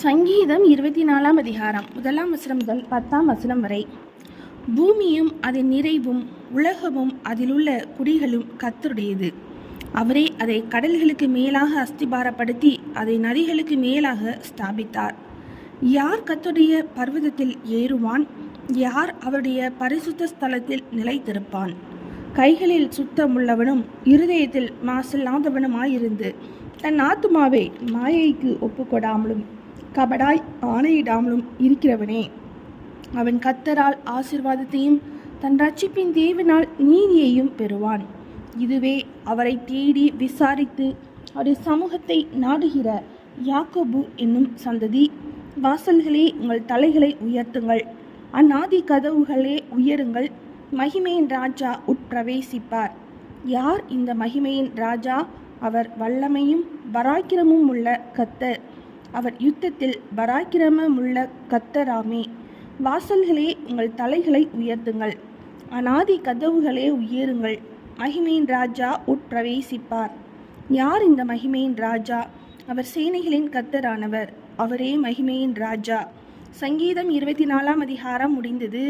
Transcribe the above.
சங்கீதம் 24 அதிகாரம் 1 வசனம் முதல் 10 வசனம் வரை. பூமியும் அதன் நிறைவும் உலகமும் அதிலுள்ள குடிகளும் கர்த்தருடையது. அவரே அதை கடல்களுக்கு மேலாக அஸ்திபாரப்படுத்தி அதை நதிகளுக்கு மேலாக ஸ்தாபித்தார். யார் கர்த்தருடைய பர்வதத்தில் ஏறுவான்? யார் அவருடைய பரிசுத்த ஸ்தலத்தில் நிலைத்திருப்பான்? கைகளில் சுத்தமுள்ளவனும் இருதயத்தில் மாசில்லாதவனுமாயிருந்து தன் ஆத்துமாவை மாயைக்கு ஒப்புக்கொடாமலும் கபடாய் ஆணையிடாமலும் இருக்கிறவனே, அவன் கர்த்தரால் ஆசீர்வாதத்தையும் தன் ரட்சிப்பின் தேவனால் நீதியையும் பெறுவான். இதுவே அவரை தேடி விசாரித்து அவருடைய சமூகத்தை நாடுகிற யாக்கோபு என்னும் சந்ததி. வாசல்களே, உங்கள் தலைகளை உயர்த்துங்கள், அந்நாதி கதவுகளே உயருங்கள். மகிமையின் ராஜா உட்பிரவேசிப்பார். யார் இந்த மகிமையின் ராஜா? அவர் வல்லமையும் பராக்கிரமும் உள்ள கர்த்தர். அவர் யுத்தத்தில் பராக்கிரமமுள்ள கர்த்தராமே. வாசல்களே, உங்கள் தலைகளை உயர்த்துங்கள், அநாதி கதவுகளே உயருங்கள். மகிமையின் ராஜா உட்பிரவேசிப்பார். யார் இந்த மகிமையின் ராஜா? அவர் சேனைகளின் கர்த்தரானவர். அவரே மகிமையின் ராஜா. சங்கீதம் 24 அதிகாரம் முடிந்தது.